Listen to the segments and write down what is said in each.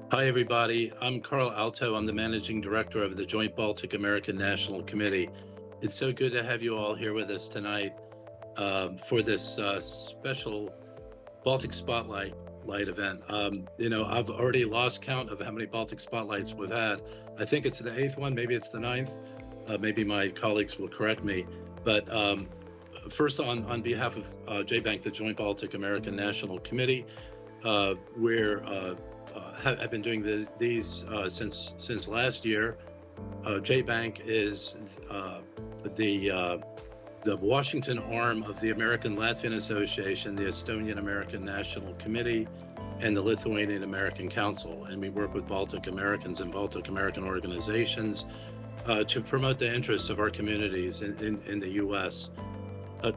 Hi, everybody. I'm Carl Alto. I'm the managing director of the Joint Baltic American National Committee. It's so good to have you all here with us tonight for this special Baltic Spotlight event. I've already lost count of how many Baltic Spotlights we've had. I think it's the eighth one, maybe it's the ninth. Maybe my colleagues will correct me. But first, on behalf of JBANC, the Joint Baltic American National Committee, we're have been doing these since last year. JBANC is the Washington arm of the American Latvian Association, the Estonian American National Committee, and the Lithuanian American Council. And we work with Baltic Americans and Baltic American organizations to promote the interests of our communities in the U.S.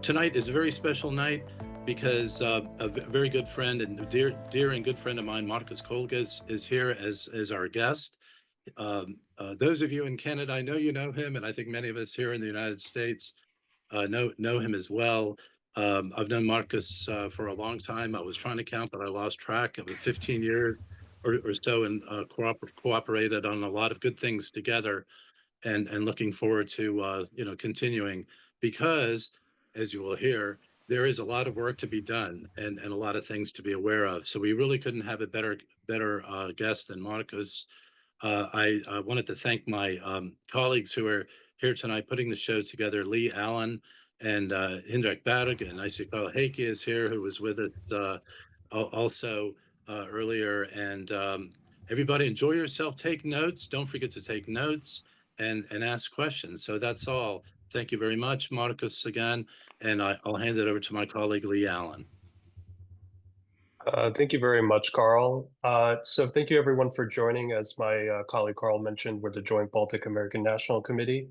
Tonight is a very special night because a very good friend and dear and good friend of mine, Marcus Kolga, is here as our guest. Those of you in Canada, I know you know him, and I think many of us here in the United States know him as well. I've known Marcus for a long time. I was trying to count, but I lost track of it. 15 years or so, and cooperated on a lot of good things together, and looking forward to continuing, because as you will hear, there is a lot of work to be done and a lot of things to be aware of. So we really couldn't have a better guest than Marcus. I wanted to thank my colleagues who are here tonight putting the show together, Lee Allen and Hindrek Berg, and Isikal Heike is here, who was with us also earlier. And everybody, enjoy yourself, take notes. Don't forget to take notes and ask questions. So that's all. Thank you very much, Marcus, again, and I'll hand it over to my colleague, Lee Allen. Thank you very much, Carl. So thank you everyone for joining. As my colleague Carl mentioned, we're the Joint Baltic American National Committee.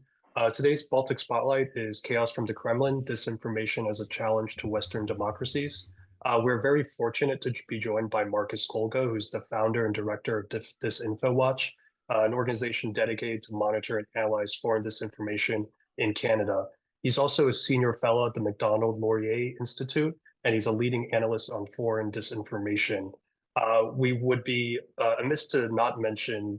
Today's Baltic Spotlight is Chaos from the Kremlin, Disinformation as a Challenge to Western Democracies. We're very fortunate to be joined by Marcus Kolga, who's the founder and director of Disinfo Watch, an organization dedicated to monitor and analyze foreign disinformation in Canada. He's also a senior fellow at the Macdonald Laurier Institute, and he's a leading analyst on foreign disinformation. We would be amiss to not mention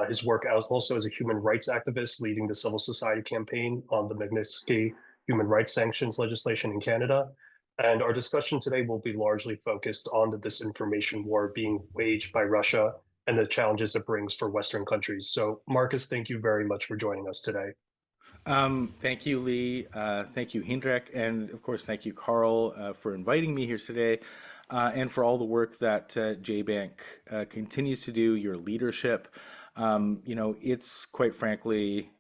his work also as a human rights activist, leading the civil society campaign on the Magnitsky human rights sanctions legislation in Canada. And our discussion today will be largely focused on the disinformation war being waged by Russia and the challenges it brings for Western countries. So, Marcus, thank you very much for joining us today. Thank you, Lee. Thank you, Hindrek. And of course, thank you, Carl, for inviting me here today, and for all the work that JBANC continues to do, your leadership. It's quite frankly,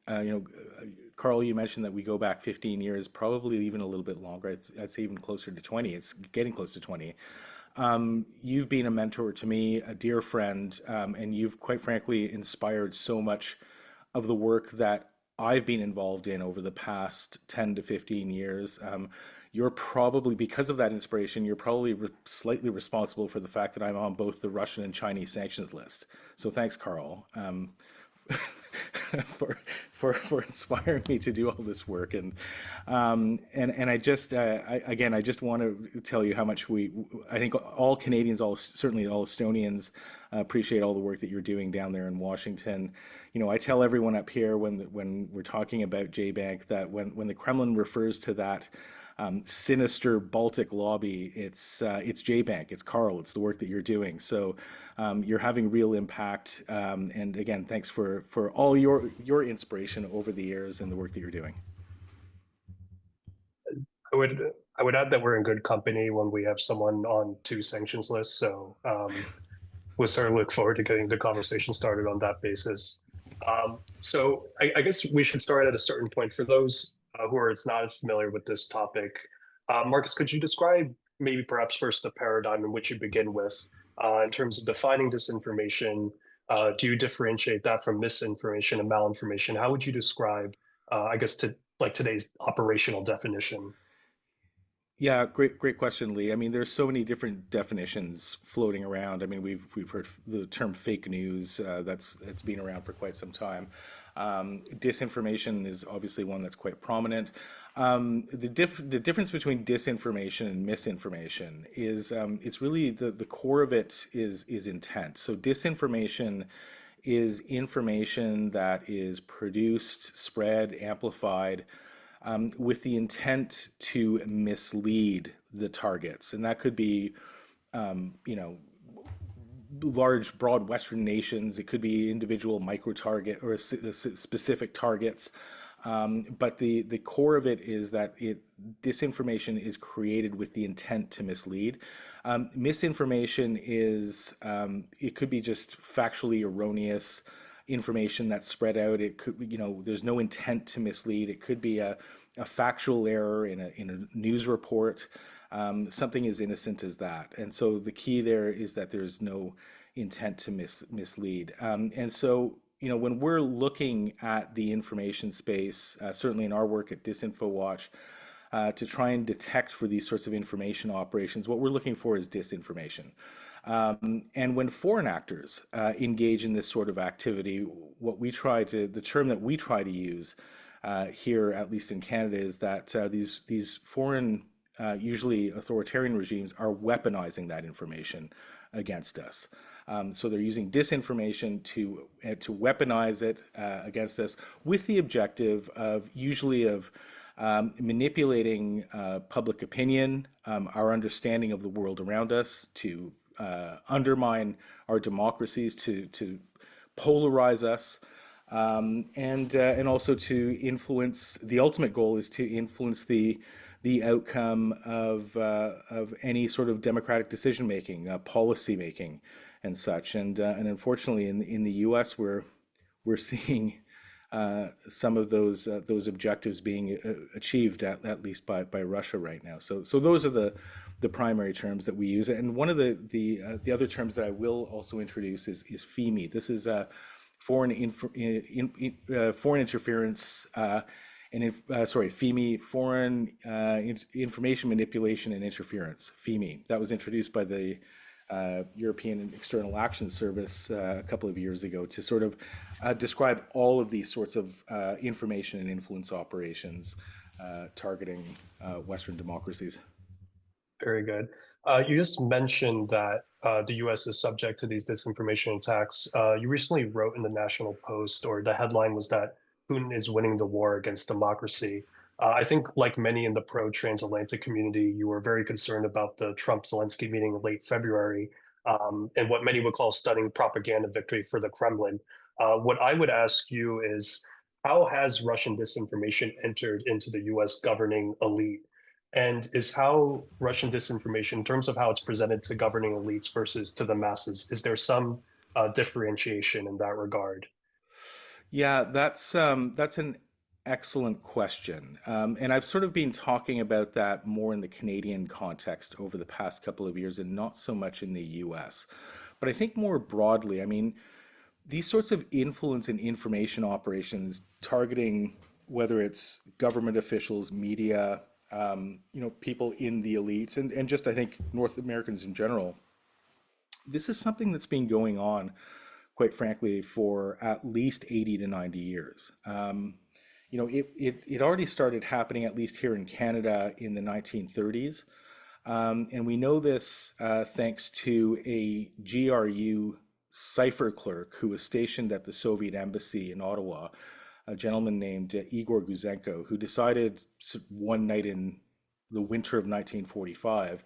Carl, you mentioned that we go back 15 years, probably even a little bit longer. I'd say even closer to 20. It's getting close to 20. You've been a mentor to me, a dear friend, and you've quite frankly inspired so much of the work that I've been involved in over the past 10 to 15 years. You're probably, because of that inspiration, you're probably slightly responsible for the fact that I'm on both the Russian and Chinese sanctions list. So thanks, Carl, for inspiring me to do all this work. And I just want to tell you how much I think all Canadians, certainly all Estonians, appreciate all the work that you're doing down there in Washington. I tell everyone up here when we're talking about JBANC that when the Kremlin refers to that sinister Baltic lobby, it's JBANC, it's Carl, it's the work that you're doing. So you're having real impact. And again, thanks for all your inspiration over the years and the work that you're doing. I would add that we're in good company when we have someone on two sanctions lists. So we'll certainly look forward to getting the conversation started on that basis. So I guess we should start at a certain point. For those who are not as familiar with this topic, Marcus, could you describe maybe perhaps first the paradigm in which you begin with in terms of defining disinformation? Do you differentiate that from misinformation and malinformation? How would you describe, I guess, today's operational definition? Yeah, great question, Lee. I mean, there's so many different definitions floating around. I mean, we've heard the term fake news. That's been around for quite some time. Disinformation is obviously one that's quite prominent. The difference between disinformation and misinformation is it's really the core of it is intent. So disinformation is information that is produced, spread, amplified with the intent to mislead the targets. And that could be, you know, large, broad Western nations. It could be individual micro target or specific targets. But the core of it is that disinformation is created with the intent to mislead. Misinformation is it could be just factually erroneous information that's spread out. It could, you know, there's no intent to mislead. It could be a factual error in a news report, something as innocent as that. And so the key there is that there's no intent to mislead. And so, you know, when we're looking at the information space, certainly in our work at Disinfo Watch, to try and detect for these sorts of information operations, what we're looking for is disinformation. And when foreign actors engage in this sort of activity, the term that we try to use here, at least in Canada, is that these foreign, usually authoritarian regimes, are weaponizing that information against us. So they're using disinformation to weaponize it against us, with the objective of manipulating public opinion, our understanding of the world around us, to undermine our democracies, to polarize us, and also to influence. The ultimate goal is to influence the outcome of any sort of democratic decision making, policy making, and such. And unfortunately, in the U.S., we're seeing some of those objectives being achieved, at least by Russia right now. So those are the primary terms that we use. And one of the other terms that I will also introduce is FIMI. This is foreign interference FIMI, foreign information manipulation and interference. FIMI. That was introduced by the European External Action Service a couple of years ago to sort of describe all of these sorts of information and influence operations targeting Western democracies. Very good. You just mentioned that the US is subject to these disinformation attacks. You recently wrote in the National Post, or the headline was that Putin is winning the war against democracy. I think, like many in the pro-transatlantic community, you were very concerned about the Trump-Zelensky meeting in late February, and what many would call a stunning propaganda victory for the Kremlin. What I would ask you is, how has Russian disinformation entered into the US governing elite? And is how Russian disinformation, in terms of how it's presented to governing elites versus to the masses, is there some differentiation in that regard? Yeah, that's an excellent question. And I've sort of been talking about that more in the Canadian context over the past couple of years and not so much in the US. But I think more broadly, I mean, these sorts of influence and information operations targeting whether it's government officials, media, people in the elites, and just I think North Americans in general, this is something that's been going on, quite frankly, for at least 80 to 90 years. It already started happening, at least here in Canada, in the 1930s. And we know this thanks to a GRU cipher clerk who was stationed at the Soviet embassy in Ottawa, a gentleman named Igor Guzenko, who decided one night in the winter of 1945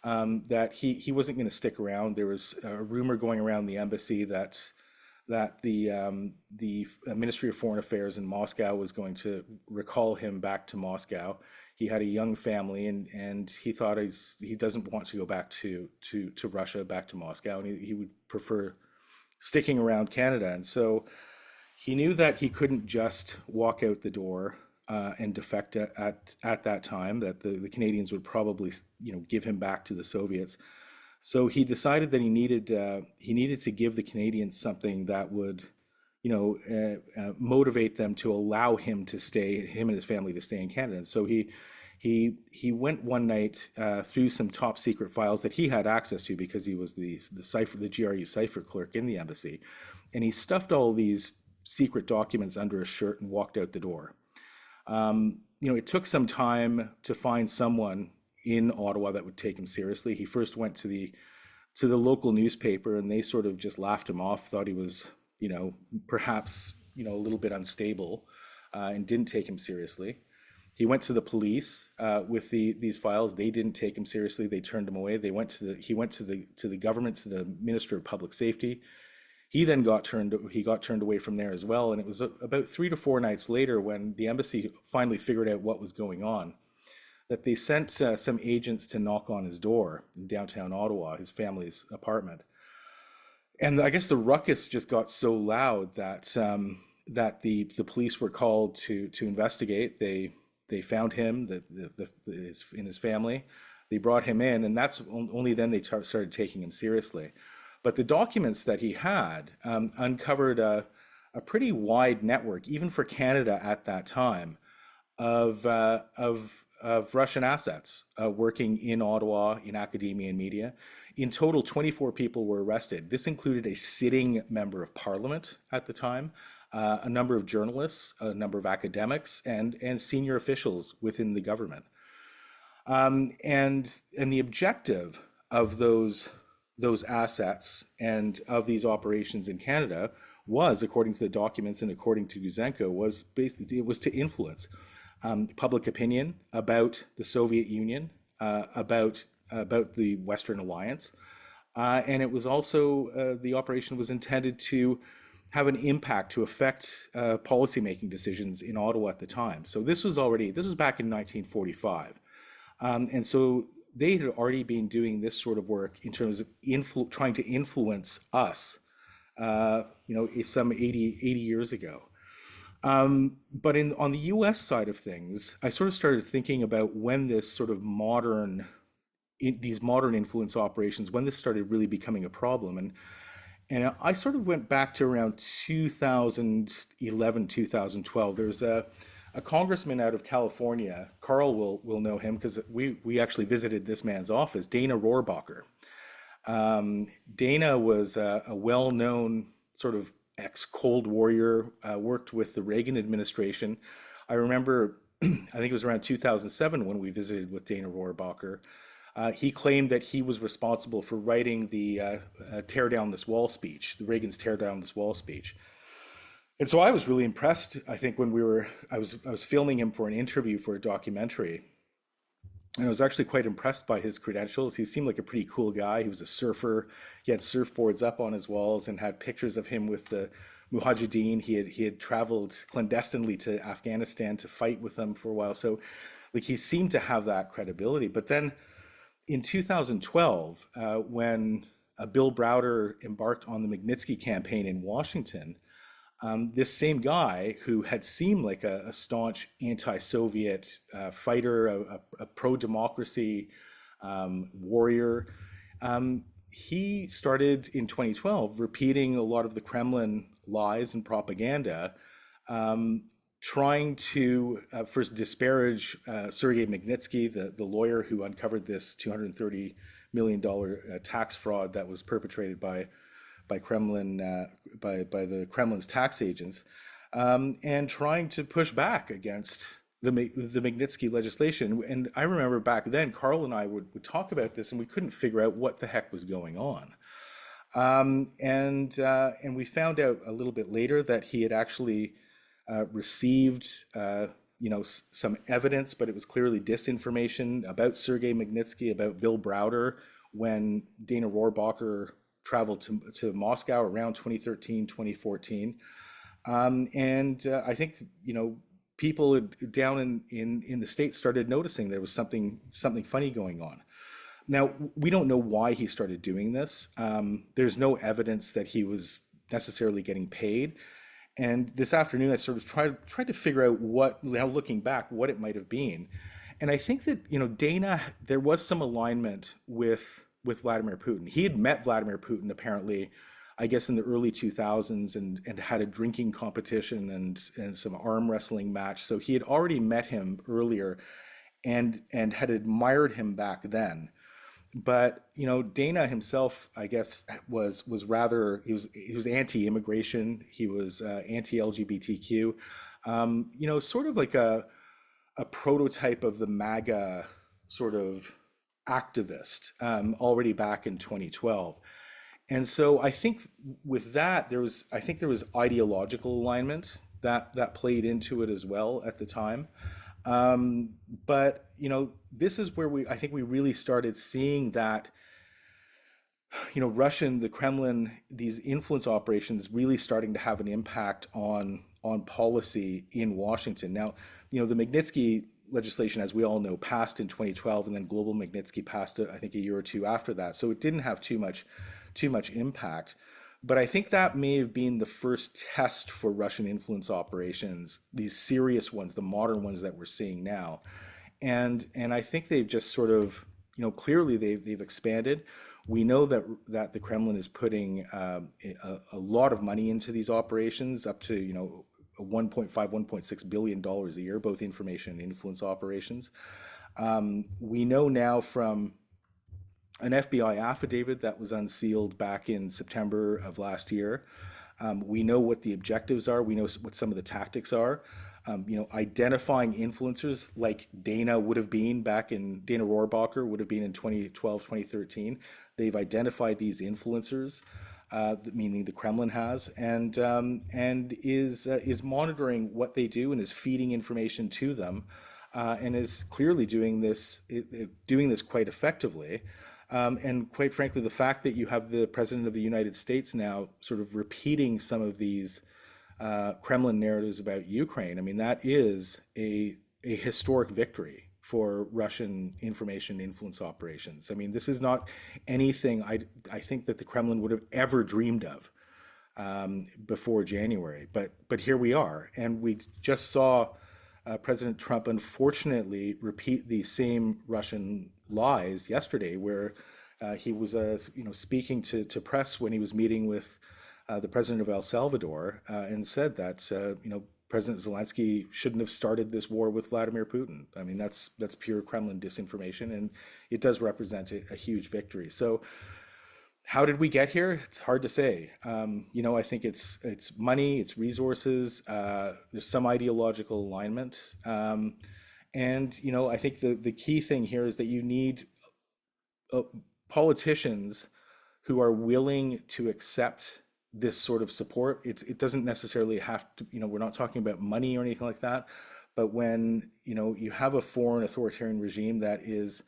that he wasn't going to stick around. There was a rumor going around the embassy that the Ministry of Foreign Affairs in Moscow was going to recall him back to Moscow. He had a young family, and he thought he doesn't want to go back to Russia, back to Moscow, and he would prefer sticking around Canada. And so he knew that he couldn't just walk out the door and defect at that time, that the Canadians would probably give him back to the Soviets. So he decided that he needed to give the Canadians something that would motivate them to allow him and his family to stay in Canada. And so he He went one night through some top secret files that he had access to because he was the GRU cipher clerk in the embassy, and he stuffed all these secret documents under a shirt and walked out the door. It took some time to find someone in Ottawa that would take him seriously. He first went to the local newspaper, and they sort of just laughed him off, thought he was, perhaps, a little bit unstable, and didn't take him seriously. He went to the police with these files. They didn't take him seriously. They turned him away. He went to the government, to the Minister of Public Safety. He then got turned away from there as well. And it was about 3 to 4 nights later, when the embassy finally figured out what was going on, that they sent some agents to knock on his door in downtown Ottawa, his family's apartment. And I guess the ruckus just got so loud that the police were called to investigate. They found him in his family. They brought him in, and that's only then they started taking him seriously. But the documents that he had uncovered a pretty wide network, even for Canada at that time, of Russian assets working in Ottawa, in academia and media. In total, 24 people were arrested. This included a sitting member of parliament at the time, a number of journalists, a number of academics, and senior officials within the government. And the objective of those assets and of these operations in Canada was, according to the documents and according to Disinfo, was basically, it was to influence public opinion about the Soviet Union, about the Western Alliance, and it was also the operation was intended to have an impact to affect policymaking decisions in Ottawa at the time. So this was back in 1945, and so they had already been doing this sort of work in terms of trying to influence us, some 80 years ago. But on the U.S. side of things, I sort of started thinking about when this sort of these modern influence operations, when this started really becoming a problem. And I sort of went back to around 2011, 2012. There's a congressman out of California, Carl will know him because we actually visited this man's office, Dana Rohrabacher. Dana was a well-known sort of ex-Cold Warrior, worked with the Reagan administration. I remember, I think it was around 2007 when we visited with Dana Rohrabacher. He claimed that he was responsible for writing the Tear Down This Wall speech, the Reagan's Tear Down This Wall speech. And so I was really impressed, I think, when I was filming him for an interview for a documentary. And I was actually quite impressed by his credentials. He seemed like a pretty cool guy. He was a surfer. He had surfboards up on his walls and had pictures of him with the Mujahideen. He had traveled clandestinely to Afghanistan to fight with them for a while. So like he seemed to have that credibility. But then in 2012, when Bill Browder embarked on the Magnitsky campaign in Washington, this same guy who had seemed like a staunch anti-Soviet fighter, a pro-democracy warrior, he started in 2012 repeating a lot of the Kremlin lies and propaganda, trying to first disparage Sergei Magnitsky, the lawyer who uncovered this $230 million tax fraud that was perpetrated by Kremlin, by the Kremlin's tax agents, and trying to push back against the Magnitsky legislation. And I remember back then, Carl and I would talk about this, and we couldn't figure out what the heck was going on. And we found out a little bit later that he had actually received, some evidence, but it was clearly disinformation about Sergei Magnitsky, about Bill Browder, when Dana Rohrabacher traveled to Moscow around 2013, 2014. And I think, people down in the States started noticing there was something funny going on. Now, we don't know why he started doing this. There's no evidence that he was necessarily getting paid. And this afternoon, I sort of tried to figure out now looking back, what it might have been. And I think that, Dana, there was some alignment with Vladimir Putin. He had met Vladimir Putin apparently, I guess in the early 2000s, and had a drinking competition and some arm wrestling match. So he had already met him earlier. and had admired him back then. But Dana himself, I guess, was rather he was anti-immigration. He was anti-LGBTQ. Sort of like a prototype of the MAGA sort of activist, already back in 2012. And so I think with that there was ideological alignment that played into it as well at the time. But this is where I think we really started seeing that the Kremlin, these influence operations really starting to have an impact on policy in Washington. Now, the Magnitsky legislation, as we all know, passed in 2012, and then Global Magnitsky passed, I think, a year or two after that. So it didn't have too much impact. But I think that may have been the first test for Russian influence operations, these serious ones, the modern ones that we're seeing now. And I think they've just sort of, clearly they've expanded. We know that the Kremlin is putting a lot of money into these operations, up to, $1.5, $1.6 billion a year, both information and influence operations. We know now from an FBI affidavit that was unsealed back in September of last year. We know what the objectives are. We know what some of the tactics are. Identifying influencers like Dana Rohrabacher would have been in 2012, 2013. They've identified these influencers, meaning the Kremlin has, and is monitoring what they do and is feeding information to them, and is clearly doing this quite effectively. And quite frankly, the fact that you have the President of the United States now sort of repeating some of these Kremlin narratives about Ukraine, I mean, that is a historic victory for Russian information influence operations. I mean, this is not anything I think that the Kremlin would have ever dreamed of before January. But here we are, and we just saw President Trump, unfortunately, repeat the same Russian lies yesterday, where he was speaking to press when he was meeting with the president of El Salvador, and said that President Zelensky shouldn't have started this war with Vladimir Putin. I mean, that's pure Kremlin disinformation, and it does represent a huge victory. So how did we get here? It's hard to say. I think it's money, it's resources, there's some ideological alignment. And I think the key thing here is that you need politicians who are willing to accept this sort of support. It doesn't necessarily have to, we're not talking about money or anything like that, but when, you have a foreign authoritarian regime that is,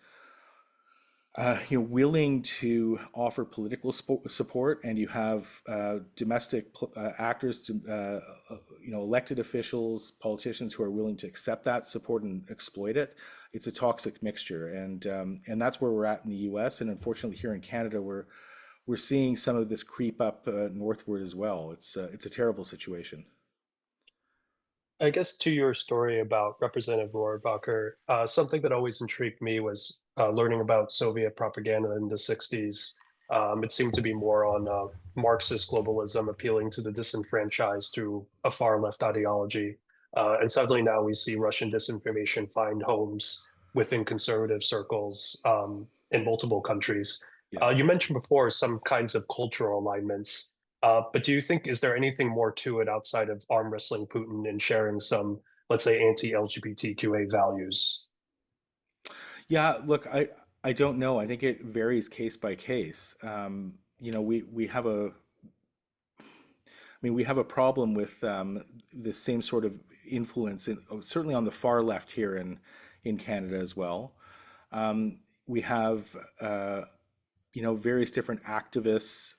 willing to offer political support, and you have domestic actors, elected officials, politicians who are willing to accept that support and exploit it, it's a toxic mixture. And that's where we're at in the U.S. And unfortunately here in Canada, we're seeing some of this creep up northward as well. It's a terrible situation. I guess to your story about Representative Rohrabacher, something that always intrigued me was learning about Soviet propaganda in the 60s. It seemed to be more on Marxist globalism, appealing to the disenfranchised through a far left ideology. And suddenly now we see Russian disinformation find homes within conservative circles in multiple countries. Yeah. You mentioned before some kinds of cultural alignments. But do you think, is there anything more to it outside of arm wrestling Putin and sharing some, let's say, anti-LGBTQA values? Yeah, look, I don't know. I think it varies case by case. We have a problem with the same sort of influence, certainly on the far left here in Canada as well. We have various different activists,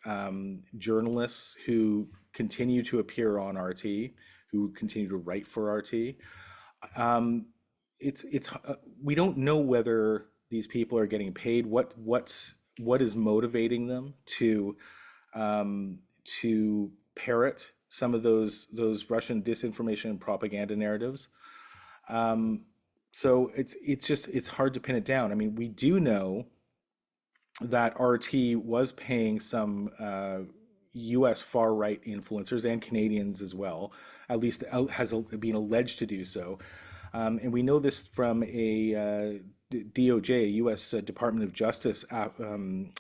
journalists who continue to appear on RT, who continue to write for RT. We don't know whether these people are getting paid. What is motivating them to parrot some of those Russian disinformation and propaganda narratives? So it's hard to pin it down. I mean, we do know that RT was paying some U.S. far-right influencers and Canadians as well, at least has been alleged to do so, And we know this from a DOJ, U.S. Department of Justice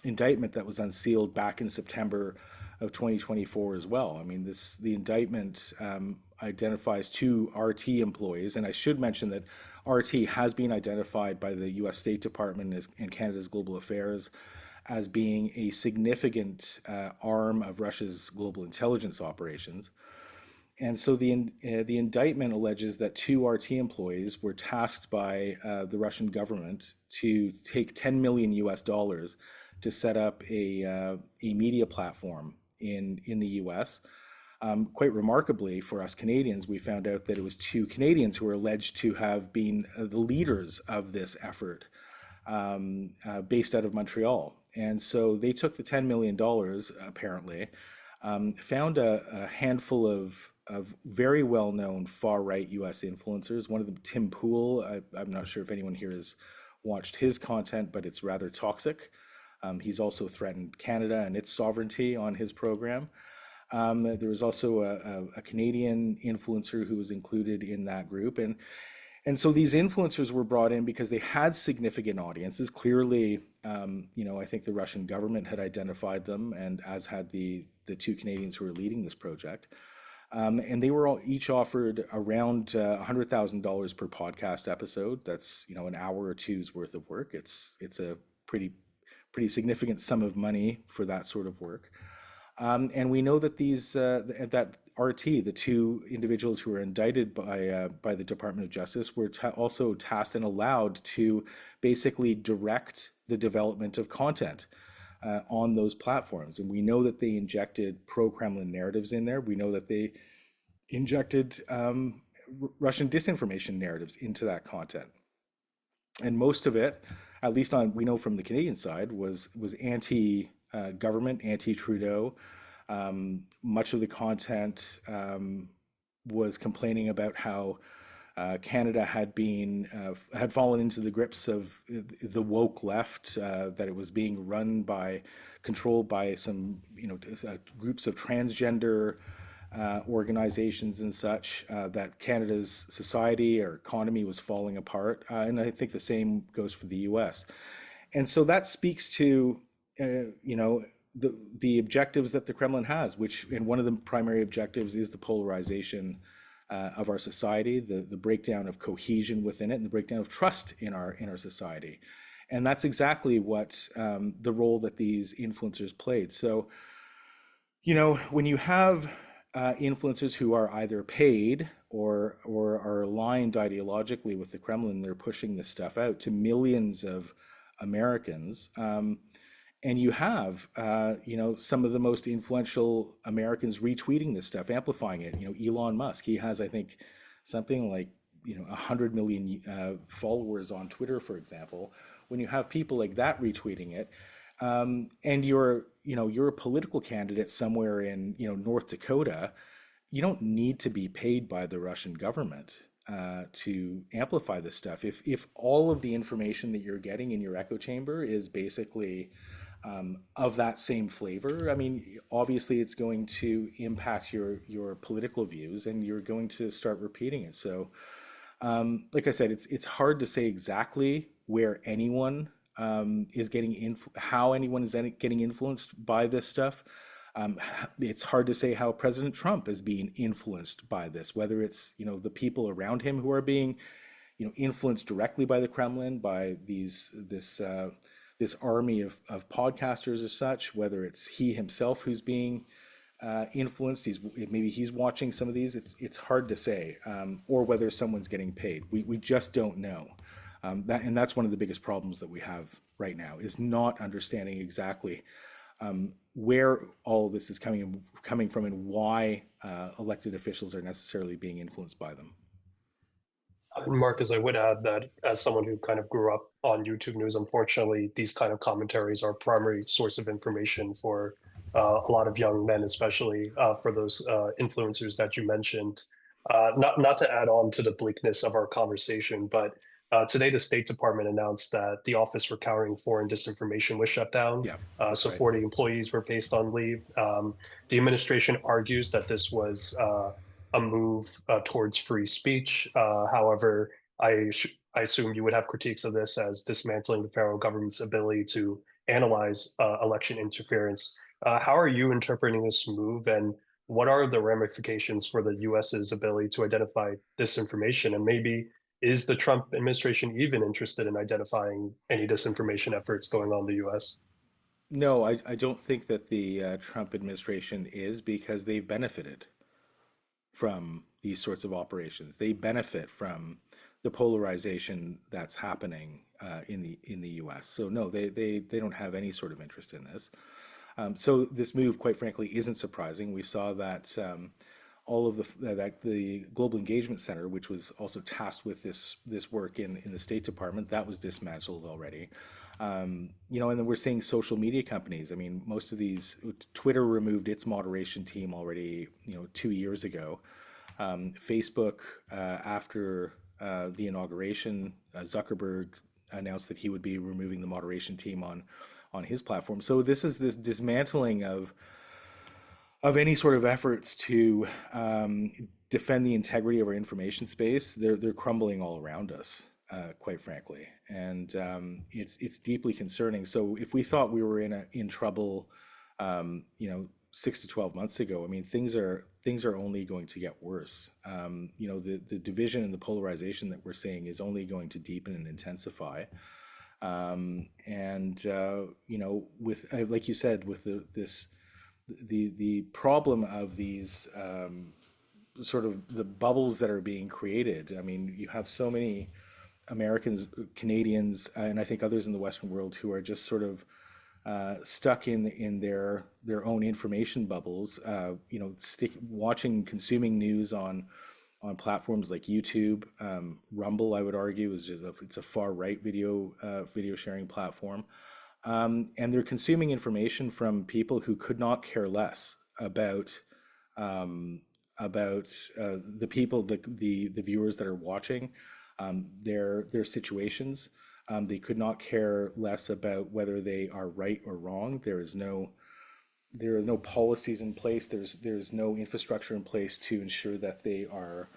indictment that was unsealed back in September of 2024 as well. I mean, the indictment identifies two RT employees, and I should mention that RT has been identified by the U.S. State Department and Canada's Global Affairs as being a significant arm of Russia's global intelligence operations. And so the indictment alleges that two RT employees were tasked by the Russian government to take 10 million US dollars to set up a media platform in the US. Quite remarkably for us Canadians, we found out that it was two Canadians who were alleged to have been the leaders of this effort, based out of Montreal. And so they took the $10 million apparently, found a handful of very well-known far-right U.S. influencers. One of them, Tim Pool. I'm not sure if anyone here has watched his content, but it's rather toxic. He's also threatened Canada and its sovereignty on his program. There was also a Canadian influencer who was included in that group. And so these influencers were brought in because they had significant audiences. Clearly, I think the Russian government had identified them, and as had the two Canadians who were leading this project. And they were all each offered around $100,000 per podcast episode. That's an hour or two's worth of work. It's a pretty significant sum of money for that sort of work. And we know that that RT, the two individuals who were indicted by the Department of Justice, were also tasked and allowed to basically direct the development of content on those platforms. And we know that they injected pro-Kremlin narratives in there. We know that they injected Russian disinformation narratives into that content. And most of it, at least we know from the Canadian side, was anti-government, anti-Trudeau. Much of the content was complaining about how Canada had fallen into the grips of the woke left, that it was being controlled by some groups of transgender organizations and such, that Canada's society or economy was falling apart, and I think the same goes for the U.S. And so that speaks to the objectives that the Kremlin has, and one of the primary objectives is the polarization of our society, the breakdown of cohesion within it, and the breakdown of trust in our society. And that's exactly what the role that these influencers played. So, when you have influencers who are either paid or are aligned ideologically with the Kremlin, they're pushing this stuff out to millions of Americans. And you have, some of the most influential Americans retweeting this stuff, amplifying it. Elon Musk, he has, I think, something like, 100 million followers on Twitter, for example. When you have people like that retweeting it, and you're a political candidate somewhere in, North Dakota, you don't need to be paid by the Russian government to amplify this stuff. If all of the information that you're getting in your echo chamber is basically of that same flavor, I mean, obviously it's going to impact your political views, and you're going to start repeating it. So, like I said, it's hard to say exactly where anyone is how anyone is getting influenced by this stuff. It's hard to say how President Trump is being influenced by this, whether it's the people around him who are being influenced directly by the Kremlin, by this army of podcasters or such, whether it's he himself who's being influenced, maybe he's watching some of these. It's hard to say, or whether someone's getting paid. We just don't know. And that's one of the biggest problems that we have right now, is not understanding exactly where all of this is coming from, and why elected officials are necessarily being influenced by them. Marcus, I would add that as someone who kind of grew up on YouTube News, unfortunately, these kind of commentaries are primary source of information for a lot of young men, especially for those influencers that you mentioned. Not to add on to the bleakness of our conversation, but today the State Department announced that the Office for Countering Foreign Disinformation was shut down. Yeah, so right. 40 employees were placed on leave. The administration argues that this was a move towards free speech. However, I assume you would have critiques of this as dismantling the federal government's ability to analyze election interference. How are you interpreting this move, and what are the ramifications for the US's ability to identify disinformation? And maybe is the Trump administration even interested in identifying any disinformation efforts going on in the US? No, I don't think that the Trump administration is, because they've benefited from these sorts of operations. They benefit from the polarization that's happening in the U.S. So no, they don't have any sort of interest in this. So this move, quite frankly, isn't surprising. We saw that all of the Global Engagement Center, which was also tasked with this work in the State Department, that was dismantled already. You know, and then we're seeing social media companies. I mean, most of these, Twitter removed its moderation team already, you know, 2 years ago. Facebook, after the inauguration, Zuckerberg announced that he would be removing the moderation team on his platform. So this is this dismantling of any sort of efforts to defend the integrity of our information space. They're crumbling all around us, quite frankly, and it's deeply concerning. So if we thought we were in trouble, you know, 6 to 12 months ago, I mean, things are only going to get worse. You know, the division and the polarization that we're seeing is only going to deepen and intensify. You know, with like you said, with the problem of these sort of the bubbles that are being created. I mean, you have so many Americans, Canadians, and I think others in the Western world who are just sort of stuck in their own information bubbles. You know, watching, consuming news on platforms like YouTube, Rumble, I would argue, it's a far right video sharing platform, and they're consuming information from people who could not care less about the people, the viewers that are watching, their situations. They could not care less about whether they are right or wrong. There are no policies in place. There's no infrastructure in place to ensure that they are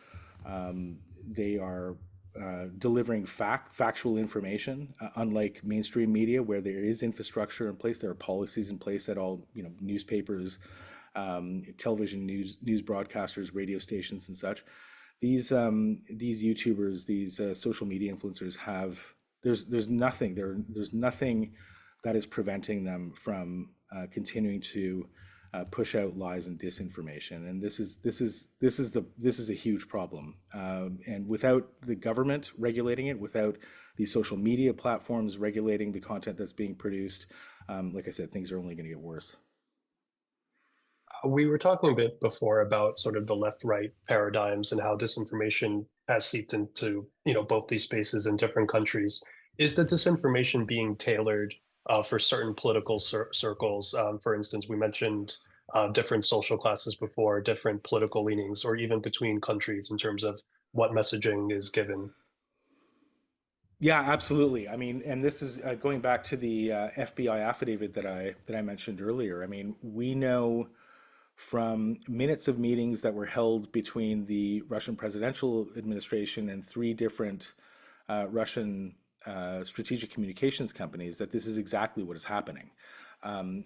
delivering factual information. Unlike mainstream media, where there is infrastructure in place, there are policies in place that all, you know, newspapers, television news broadcasters, radio stations, and such. These YouTubers, these social media influencers have. There's nothing that is preventing them from continuing to push out lies and disinformation, and this is a huge problem. And without the government regulating it, without these social media platforms regulating the content that's being produced, like I said, things are only going to get worse. We were talking a bit before about sort of the left-right paradigms and how disinformation has seeped into, you know, both these spaces in different countries. Is the disinformation being tailored for certain political circles? For instance, we mentioned different social classes before, different political leanings, or even between countries in terms of what messaging is given. Yeah, absolutely. I mean, and this is going back to the FBI affidavit that I mentioned earlier. I mean, we know from minutes of meetings that were held between the Russian presidential administration and 3 different Russian strategic communications companies that this is exactly what is happening.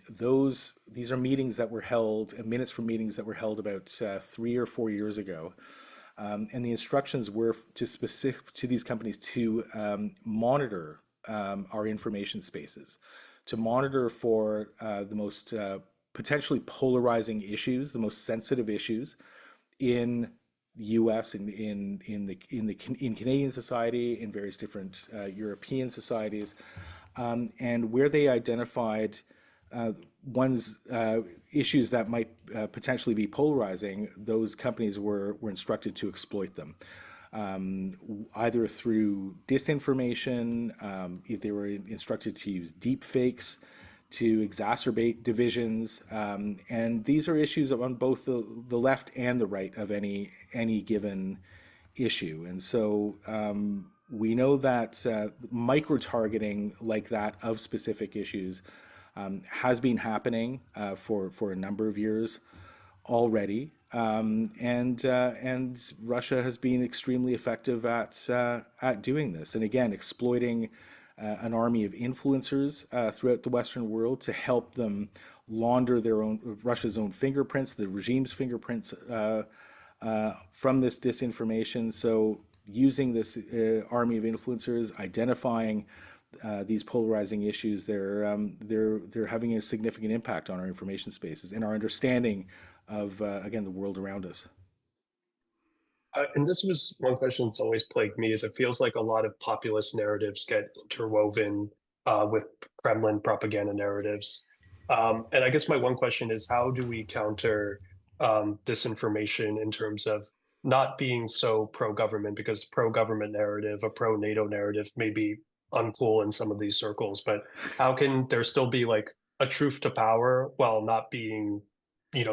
These are meetings that were held, minutes from meetings that were held about 3 or 4 years ago. And the instructions were to these companies to monitor our information spaces, to monitor for the most potentially polarizing issues, the most sensitive issues in the U.S. and in Canadian society, in various different European societies, and where they identified issues that might potentially be polarizing, those companies were instructed to exploit them, either through disinformation. If they were instructed to use deep fakes to exacerbate divisions, and these are issues on both the left and the right of any given issue. And so we know that micro-targeting like that of specific issues has been happening for a number of years already, and Russia has been extremely effective at doing this, and again exploiting an army of influencers throughout the Western world to help them launder Russia's own fingerprints, the regime's fingerprints from this disinformation. So using this army of influencers, identifying these polarizing issues, they're having a significant impact on our information spaces and our understanding of again the world around us. And this was one question that's always plagued me, is it feels like a lot of populist narratives get interwoven with Kremlin propaganda narratives. And I guess my one question is, how do we counter disinformation in terms of not being so pro-government, because pro-government narrative, a pro-NATO narrative may be uncool in some of these circles, but how can there still be like a truth to power while not being,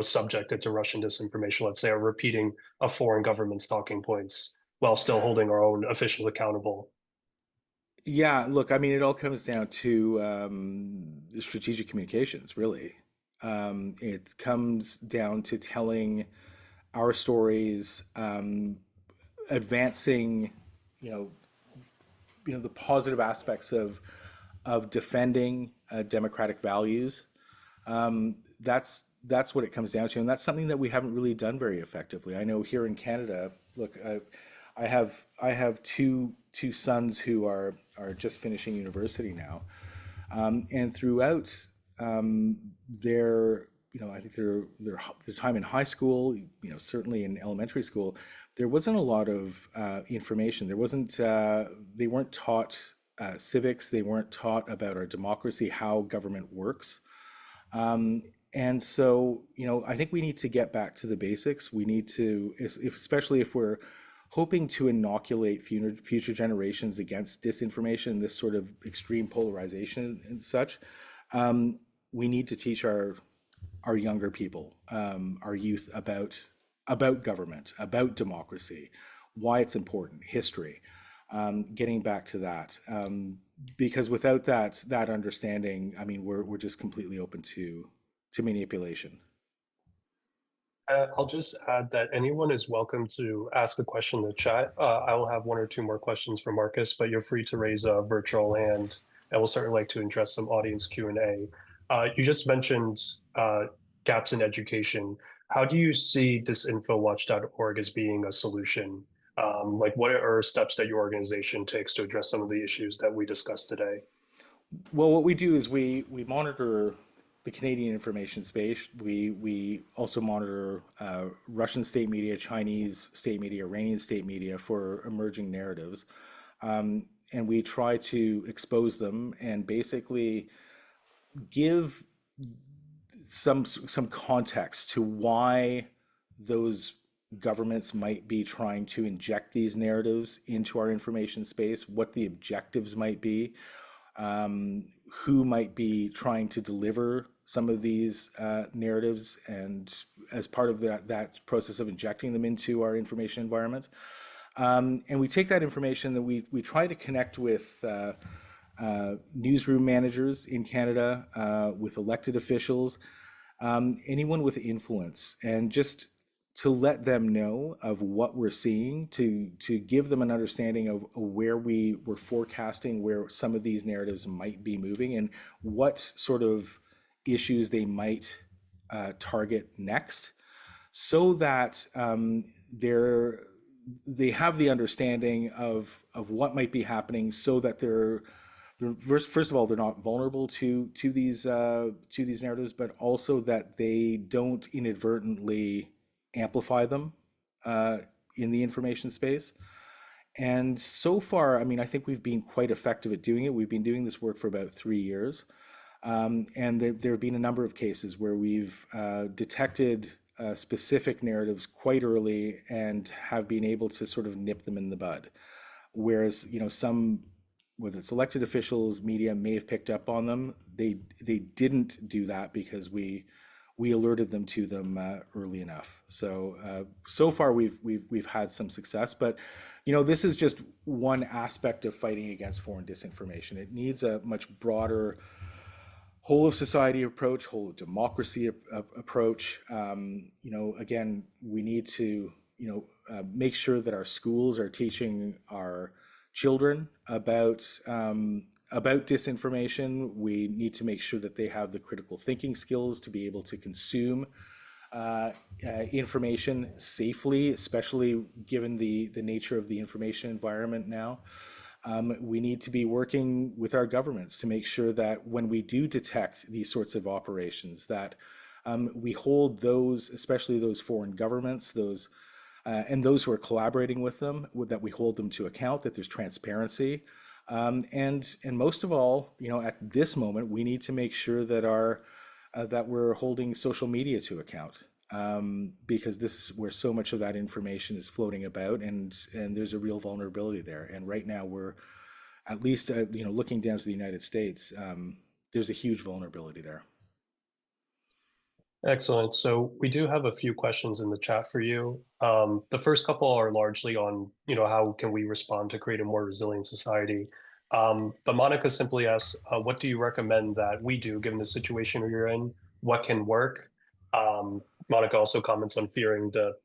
subjected to Russian disinformation, let's say, or repeating a foreign government's talking points while still holding our own officials accountable? Yeah, look, I mean, it all comes down to strategic communications, really. It comes down to telling our stories, advancing, you know, the positive aspects of defending democratic values. That's what it comes down to, and that's something that we haven't really done very effectively. I know here in Canada, look, I have two sons who are just finishing university now, and throughout their I think their time in high school, certainly in elementary school, there wasn't a lot of information. There wasn't they weren't taught civics. They weren't taught about our democracy, how government works. And so, I think we need to get back to the basics. We need to, especially if we're hoping to inoculate future generations against disinformation, this sort of extreme polarization and such. We need to teach our younger people, our youth about government, about democracy, why it's important, history, getting back to that. Because without that understanding, I mean, we're just completely open to manipulation. I'll just add that anyone is welcome to ask a question in the chat. I will have one or two more questions for Marcus, but you're free to raise a virtual hand, and we'll certainly like to address some audience Q&A. You just mentioned gaps in education. How do you see disinfowatch.org as being a solution? Like, what are steps that your organization takes to address some of the issues that we discussed today? Well, what we do is we monitor the Canadian information space. We also monitor Russian state media, Chinese state media, Iranian state media for emerging narratives, and we try to expose them and basically give some context to why those governments might be trying to inject these narratives into our information space, what the objectives might be, who might be trying to deliver some of these narratives, and as part of that process of injecting them into our information environment. And we take that information that we try to connect with newsroom managers in Canada, with elected officials, anyone with influence, and just to let them know of what we're seeing, to give them an understanding of where we were forecasting where some of these narratives might be moving and what sort of issues they might target next, so that they have the understanding of what might be happening, so that they're first of all, they're not vulnerable to these narratives, but also that they don't inadvertently amplify them in the information space. And so far, I mean, I think we've been quite effective at doing it. We've been doing this work for about 3 years. And there have been a number of cases where we've detected specific narratives quite early and have been able to sort of nip them in the bud. Whereas, some, whether it's elected officials, media, may have picked up on them, they didn't do that because we alerted them to them early enough. So far we've had some success, but this is just one aspect of fighting against foreign disinformation. It needs a much broader whole of society approach, whole of democracy approach. Again, we need to, make sure that our schools are teaching our children about disinformation. We need to make sure that they have the critical thinking skills to be able to consume information safely, especially given the nature of the information environment now. We need to be working with our governments to make sure that when we do detect these sorts of operations, that we hold those, especially those foreign governments, and those who are collaborating with them, that we hold them to account, that there's transparency. And most of all, at this moment, we need to make sure that that we're holding social media to account, because this is where so much of that information is floating about, and there's a real vulnerability there. And right now, we're at least looking down to the United States, there's a huge vulnerability there. Excellent. So we do have a few questions in the chat for you. The first couple are largely on, how can we respond to create a more resilient society? But Monica simply asks, what do you recommend that we do given the situation you're in? What can work? Monica also comments on fearing the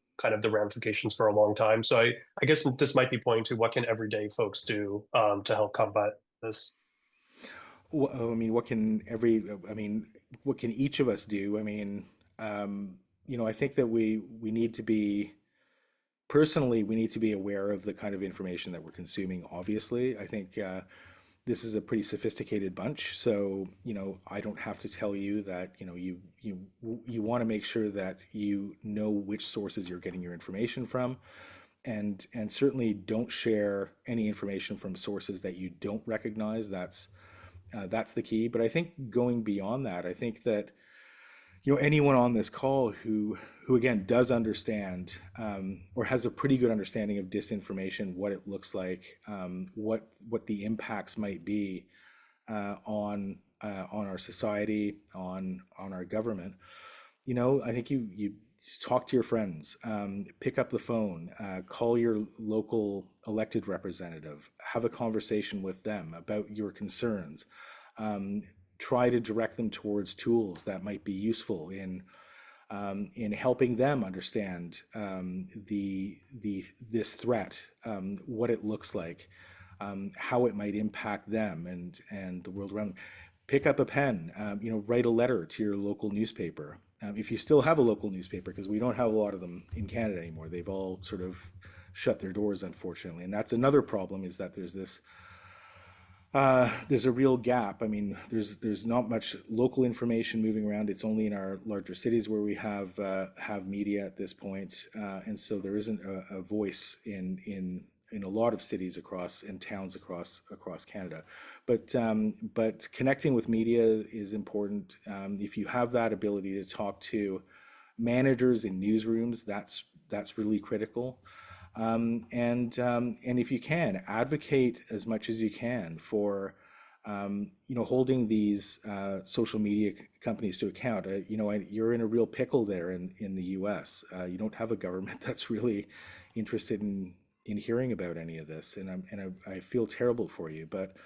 ramifications for a long time. So I guess this might be pointing to what can everyday folks do to help combat this? Well, what can each of us do? I think that we need to be, personally, we need to be aware of the kind of information that we're consuming. Obviously, I think this is a pretty sophisticated bunch, so I don't have to tell you that you want to make sure that you know which sources you're getting your information from, and certainly don't share any information from sources that you don't recognize. That's the key. But I think going beyond that, I think that anyone on this call who again does understand, or has a pretty good understanding of disinformation, what it looks like, what the impacts might be on our society, on our government. I think you talk to your friends, pick up the phone, call your local elected representative, have a conversation with them about your concerns. Try to direct them towards tools that might be useful in helping them understand this threat, what it looks like, how it might impact them and the world around them. Pick up a pen, write a letter to your local newspaper. If you still have a local newspaper, because we don't have a lot of them in Canada anymore. They've all sort of shut their doors, unfortunately. And that's another problem, is that there's a real gap. There's not much local information moving around. It's only in our larger cities where we have media at this point, and so there isn't a voice in a lot of cities and towns across Canada. But connecting with media is important. If you have that ability to talk to managers in newsrooms, that's really critical. And if you can, advocate as much as you can for holding these social media companies to account. You're in a real pickle there in the U.S. You don't have a government that's really interested in hearing about any of this, and I feel terrible for you. But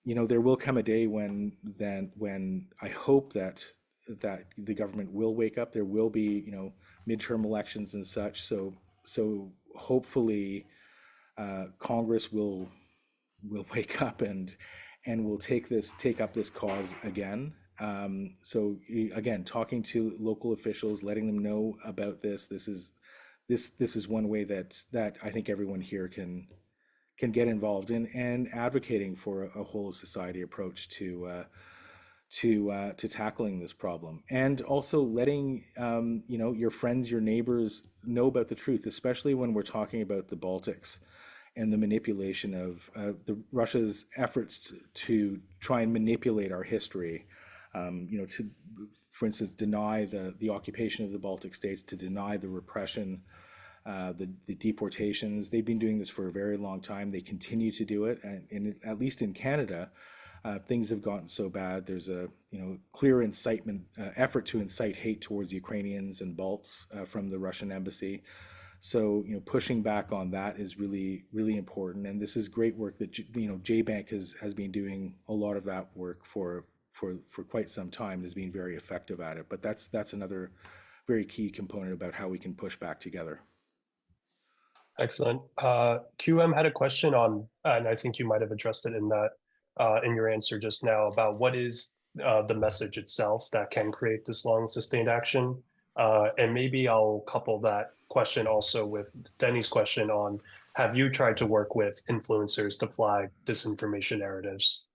there will come a day when I hope that the government will wake up. There will be midterm elections and such. So hopefully Congress will wake up and will take up this cause again. So again, talking to local officials, letting them know about this. This is one way that I think everyone here can get involved in, and advocating for a whole of society approach to tackling this problem, and also letting your friends, your neighbors know about the truth, especially when we're talking about the Baltics and the manipulation of Russia's efforts to try and manipulate our history. To, for instance, deny the occupation of the Baltic states, to deny the repression, the deportations. They've been doing this for a very long time. They continue to do it, and at least in Canada, things have gotten so bad. There's a clear effort to incite hate towards Ukrainians and Balts from the Russian embassy. So pushing back on that is really, really important. And this is great work that JBANC has been doing a lot of that work for for quite some time and has been very effective at it. But that's another very key component about how we can push back together. Excellent. QM had a question on, and I think you might have addressed it in that in your answer just now, about what is the message itself that can create this long sustained action. And maybe I'll couple that question also with Denny's question on, have you tried to work with influencers to flag disinformation narratives?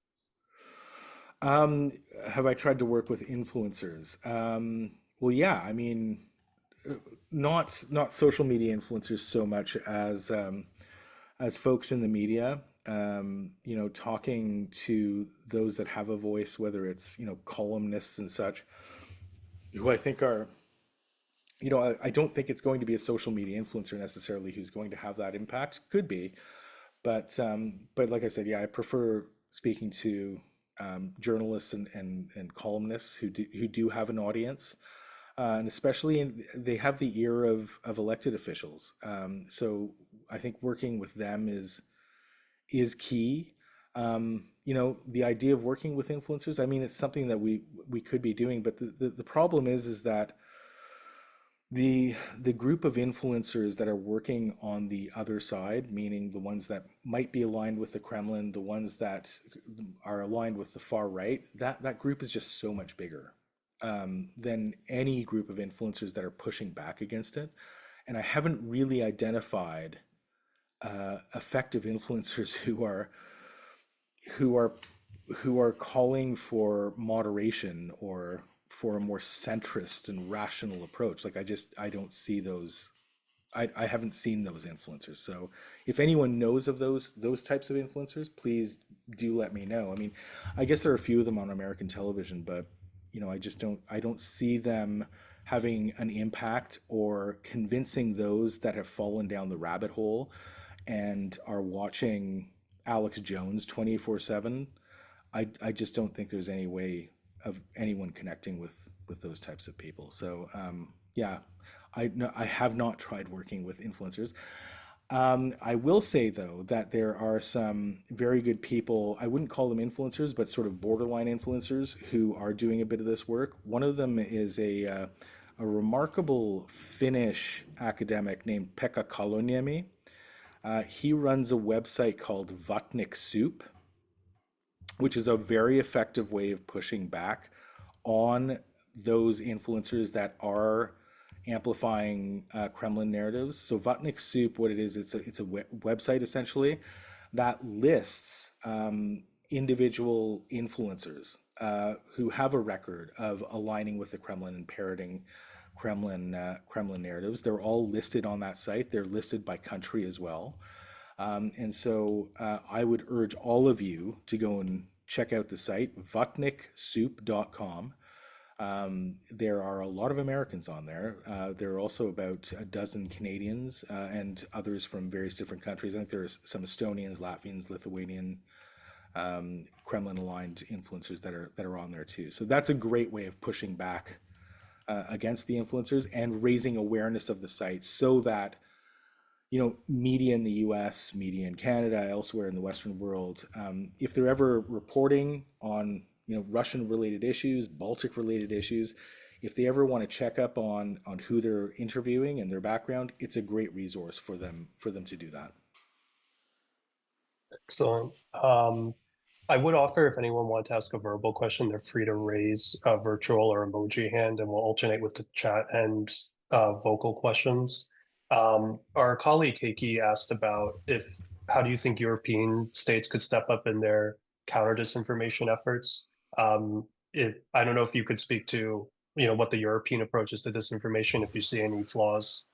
Have I tried to work with influencers? Well, yeah, I mean, not social media influencers so much as folks in the media, you know, talking to those that have a voice, whether it's, you know, columnists and such, who I think are, you know, I don't think it's going to be a social media influencer necessarily who's going to have that impact. Could be, but like I said, yeah, I prefer speaking to journalists and columnists who do have an audience, and especially they have the ear of elected officials. So I think working with them is key. You know, the idea of working with influencers, I mean, it's something that we could be doing, but the problem is that the group of influencers that are working on the other side, meaning the ones that might be aligned with the Kremlin, the ones that are aligned with the far right, that group is just so much bigger than any group of influencers that are pushing back against it. And I haven't really identified effective influencers who are calling for moderation or for a more centrist and rational approach. Like I don't see those. I haven't seen those influencers. So if anyone knows of those types of influencers, please do let me know. I mean, I guess there are a few of them on American television, but you know, I don't see them having an impact or convincing those that have fallen down the rabbit hole and are watching Alex Jones 24/7. I just don't think there's any way of anyone connecting with those types of people. So yeah, I have not tried working with influencers. I will say though that there are some very good people. I wouldn't call them influencers, but sort of borderline influencers who are doing a bit of this work. One of them is a remarkable Finnish academic named Pekka Kaloniemi. He runs a website called Vatnik Soup, which is a very effective way of pushing back on those influencers that are amplifying Kremlin narratives. So Vatnik Soup, what it is, it's a website essentially that lists individual influencers who have a record of aligning with the Kremlin and parroting Kremlin narratives. They're all listed on that site. They're listed by country as well. And so I would urge all of you to go and check out the site, vatniksoup.com. There are a lot of Americans on there. There are also about a dozen Canadians and others from various different countries. I think there's some Estonians, Latvians, Lithuanian, Kremlin-aligned influencers that are on there too. So that's a great way of pushing back against the influencers and raising awareness of the site so that, you know, media in the US, media in Canada, elsewhere in the Western world, if they're ever reporting on, you know, Russian-related issues, Baltic-related issues, if they ever want to check up on who they're interviewing and their background, it's a great resource for them to do that. Excellent. I would offer, if anyone wants to ask a verbal question, they're free to raise a virtual or emoji hand, and we'll alternate with the chat and vocal questions. Our colleague Heikki asked about how do you think European states could step up in their counter disinformation efforts? I don't know if you could speak to, you know, what the European approach is to disinformation, if you see any flaws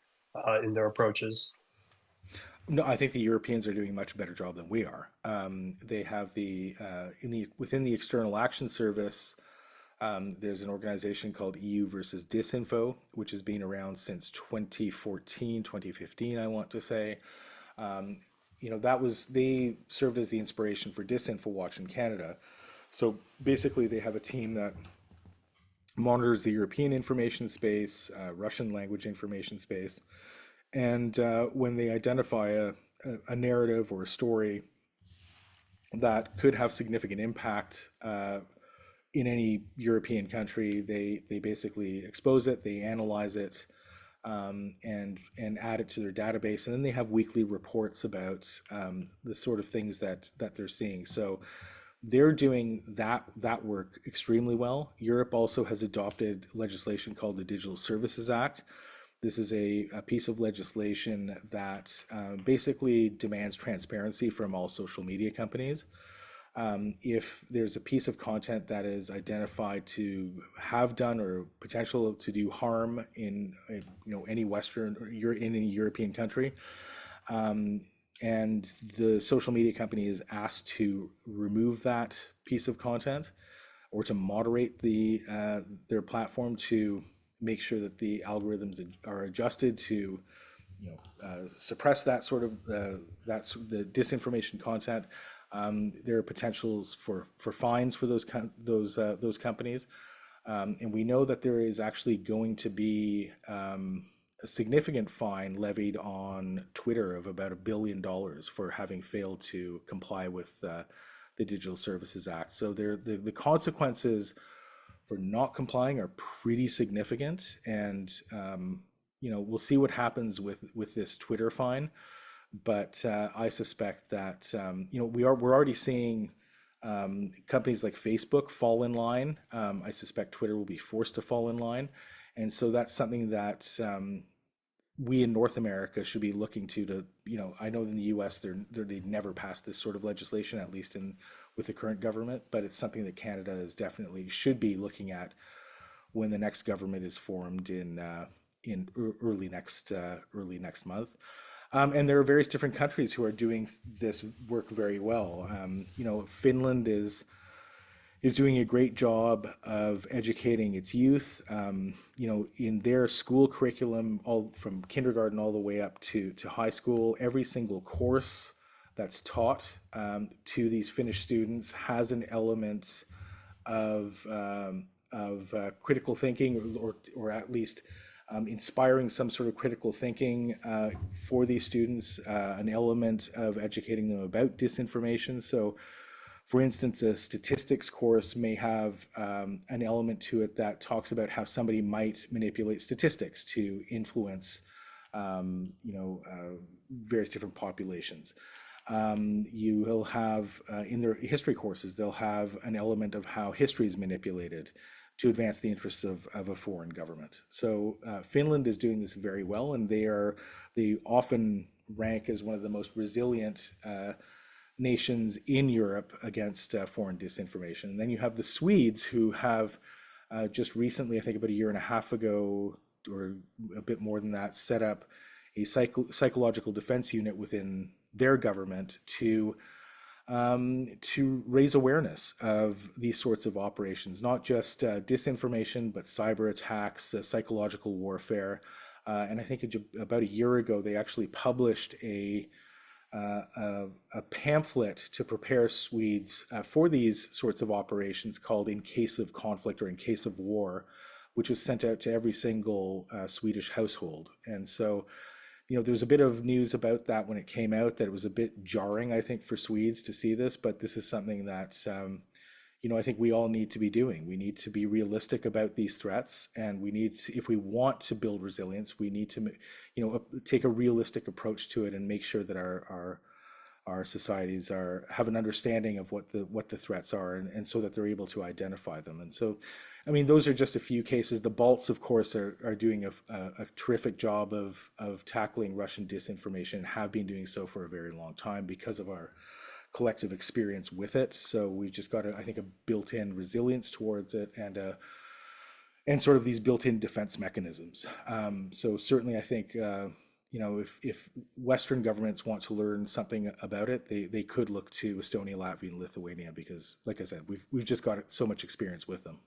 in their approaches. No, I think the Europeans are doing a much better job than we are. They have within the External Action Service, there's an organization called EU versus Disinfo, which has been around since 2014, 2015, I want to say. You know, they served as the inspiration for Disinfo Watch in Canada. So basically they have a team that monitors the European information space, Russian language information space. And when they identify a narrative or a story that could have significant impact in any European country, they basically expose it, they analyze it, and add it to their database, and then they have weekly reports about the sort of things that they're seeing. So they're doing that work extremely well. Europe also has adopted legislation called the Digital Services Act. This is a piece of legislation that basically demands transparency from all social media companies. If there's a piece of content that is identified to have done or potential to do harm in any Western or in any European country, and the social media company is asked to remove that piece of content or to moderate their platform to make sure that the algorithms are adjusted to suppress that sort of that's the disinformation content. There are potentials for fines for those companies, and we know that there is actually going to be a significant fine levied on Twitter of about $1 billion for having failed to comply with the Digital Services Act. So the consequences for not complying are pretty significant, and we'll see what happens with this Twitter fine. But I suspect that we're already seeing companies like Facebook fall in line. I suspect Twitter will be forced to fall in line, and so that's something that we in North America should be looking to. I know in the U.S. they've never passed this sort of legislation, at least with the current government, but it's something that Canada is definitely should be looking at when the next government is formed in early next month. And there are various different countries who are doing this work very well. Finland is doing a great job of educating its youth. In their school curriculum, all from kindergarten all the way up to high school, every single course that's taught to these Finnish students has an element of critical thinking, or at least inspiring some sort of critical thinking for these students, an element of educating them about disinformation. So, for instance, a statistics course may have an element to it that talks about how somebody might manipulate statistics to influence, various different populations. You will have in their history courses, they'll have an element of how history is manipulated to advance the interests of a foreign government. So Finland is doing this very well, and they often rank as one of the most resilient nations in Europe against foreign disinformation. And then you have the Swedes, who have just recently, I think about a year and a half ago, or a bit more than that, set up a psychological defense unit within their government to raise awareness of these sorts of operations, not just disinformation, but cyber attacks, psychological warfare. And I think about a year ago, they actually published a pamphlet to prepare Swedes for these sorts of operations called "In Case of Conflict" or "In Case of War," which was sent out to every single Swedish household. And so there's a bit of news about that when it came out, that it was a bit jarring, I think, for Swedes to see this, but this is something that, I think we all need to be doing. We need to be realistic about these threats, and we need to, if we want to build resilience, we need to, take a realistic approach to it and make sure that our societies have an understanding of what the threats are, and so that they're able to identify them. And so, I mean, those are just a few cases. The Balts, of course, are doing a terrific job of tackling Russian disinformation, have been doing so for a very long time because of our collective experience with it. So we've just got, I think, a built-in resilience towards it, and sort of these built-in defense mechanisms. So certainly, I think, if Western governments want to learn something about it, they could look to Estonia, Latvia, and Lithuania, because, like I said, we've just got so much experience with them.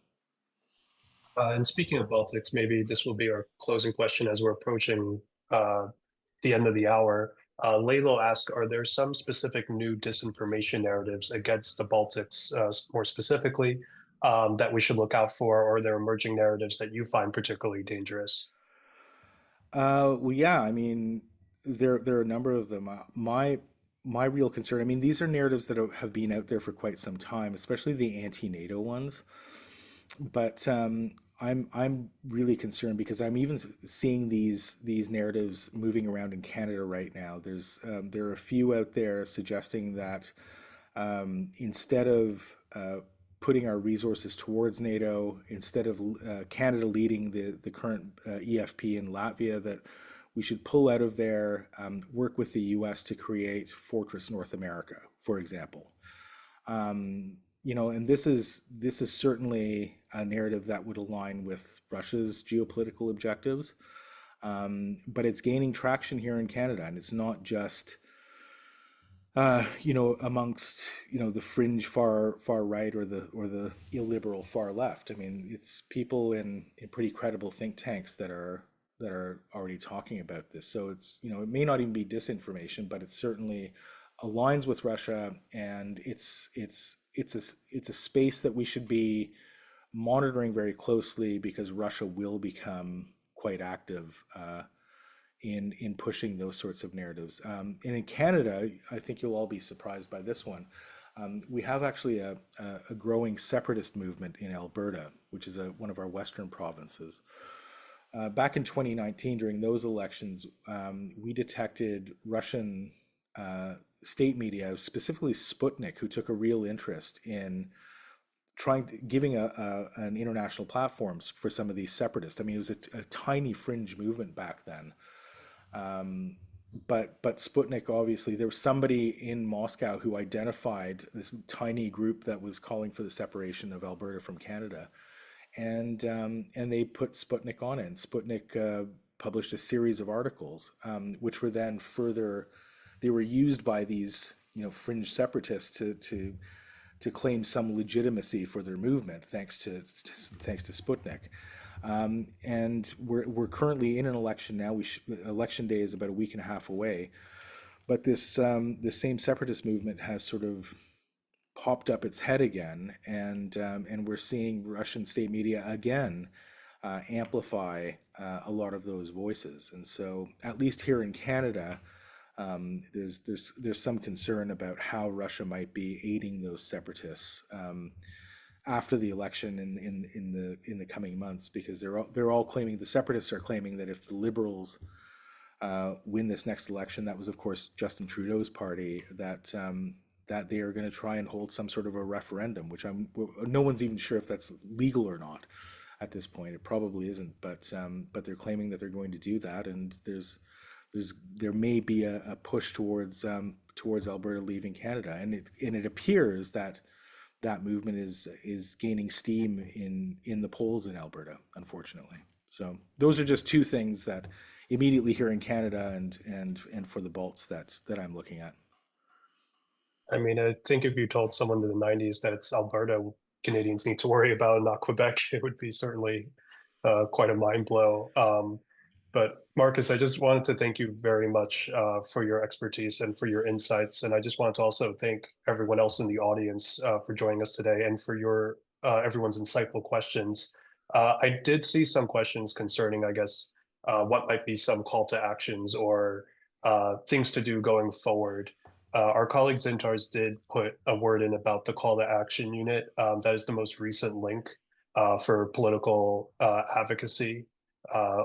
And speaking of Baltics, maybe this will be our closing question as we're approaching the end of the hour. Laylo asked, are there some specific new disinformation narratives against the Baltics, more specifically, that we should look out for, or are there emerging narratives that you find particularly dangerous? Well, yeah, I mean, there are a number of them. My my real concern, I mean, these are narratives that have been out there for quite some time, especially the anti-NATO ones. But I'm really concerned because I'm even seeing these narratives moving around in Canada right now. There are a few out there suggesting that instead of putting our resources towards NATO, instead of Canada leading the current EFP in Latvia, that we should pull out of there, work with the US to create Fortress North America, for example. And this is certainly a narrative that would align with Russia's geopolitical objectives, but it's gaining traction here in Canada, and it's not just amongst the fringe far right or the illiberal far left. I mean, it's people in pretty credible think tanks that are already talking about this. So it's it may not even be disinformation, but it certainly aligns with Russia, and it's a space that we should be monitoring very closely because Russia will become quite active in pushing those sorts of narratives. And in Canada, I think you'll all be surprised by this one. We have actually a growing separatist movement in Alberta, which is one of our western provinces. Back in 2019, during those elections, we detected Russian state media, specifically Sputnik, who took a real interest in giving an international platform for some of these separatists. I mean, it was a tiny fringe movement back then. But Sputnik, obviously, there was somebody in Moscow who identified this tiny group that was calling for the separation of Alberta from Canada, and they put Sputnik on it. And Sputnik published a series of articles, which were then they were used by these fringe separatists to claim some legitimacy for their movement, thanks to Sputnik. And we're currently in an election now. Election day is about a week and a half away, but this same separatist movement has sort of popped up its head again, and we're seeing Russian state media again amplify a lot of those voices. And so, at least here in Canada, there's some concern about how Russia might be aiding those separatists after the election in the coming months, because they're all claiming, the separatists are claiming, that if the Liberals win this next election, that was of course Justin Trudeau's party, that they are going to try and hold some sort of a referendum, which no one's even sure if that's legal or not at this point. It probably isn't, but they're claiming that they're going to do that, and there may be a push towards Alberta leaving Canada, and it appears that movement is gaining steam in the polls in Alberta, unfortunately. So those are just two things that immediately here in Canada and for the Balts that I'm looking at. I mean, I think if you told someone in the 90s that it's Alberta Canadians need to worry about, not Quebec, it would be certainly quite a mind blow. But Marcus, I just wanted to thank you very much for your expertise and for your insights. And I just wanted to also thank everyone else in the audience for joining us today and for your everyone's insightful questions. I did see some questions concerning, I guess, what might be some call to actions or things to do going forward. Our colleague Zintars did put a word in about the call to action unit. That is the most recent link for political advocacy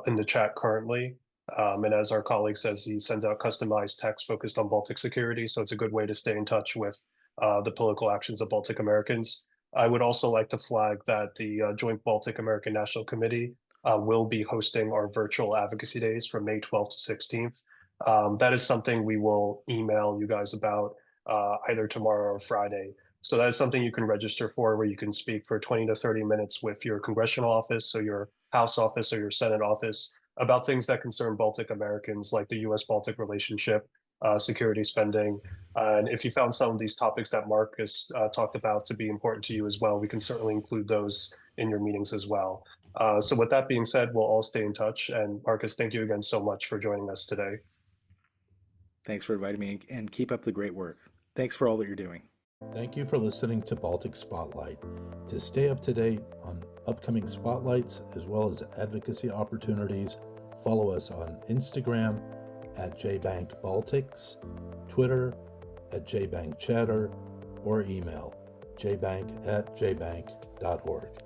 in the chat currently. And as our colleague says, he sends out customized text focused on Baltic security. So it's a good way to stay in touch with the political actions of Baltic Americans. I would also like to flag that the Joint Baltic American National Committee will be hosting our virtual advocacy days from May 12th to 16th. That is something we will email you guys about either tomorrow or Friday. So that is something you can register for, where you can speak for 20 to 30 minutes with your congressional office, so your House office or your Senate office, about things that concern Baltic Americans, like the U.S.-Baltic relationship, security spending. And if you found some of these topics that Marcus talked about to be important to you as well, we can certainly include those in your meetings as well. So with that being said, we'll all stay in touch. And Marcus, thank you again so much for joining us today. Thanks for inviting me, and keep up the great work. Thanks for all that you're doing. Thank you for listening to Baltic Spotlight. To stay up to date on upcoming spotlights as well as advocacy opportunities, follow us on Instagram at JBANC Baltics, Twitter at JBANC Chatter or email jbank@jbank.org.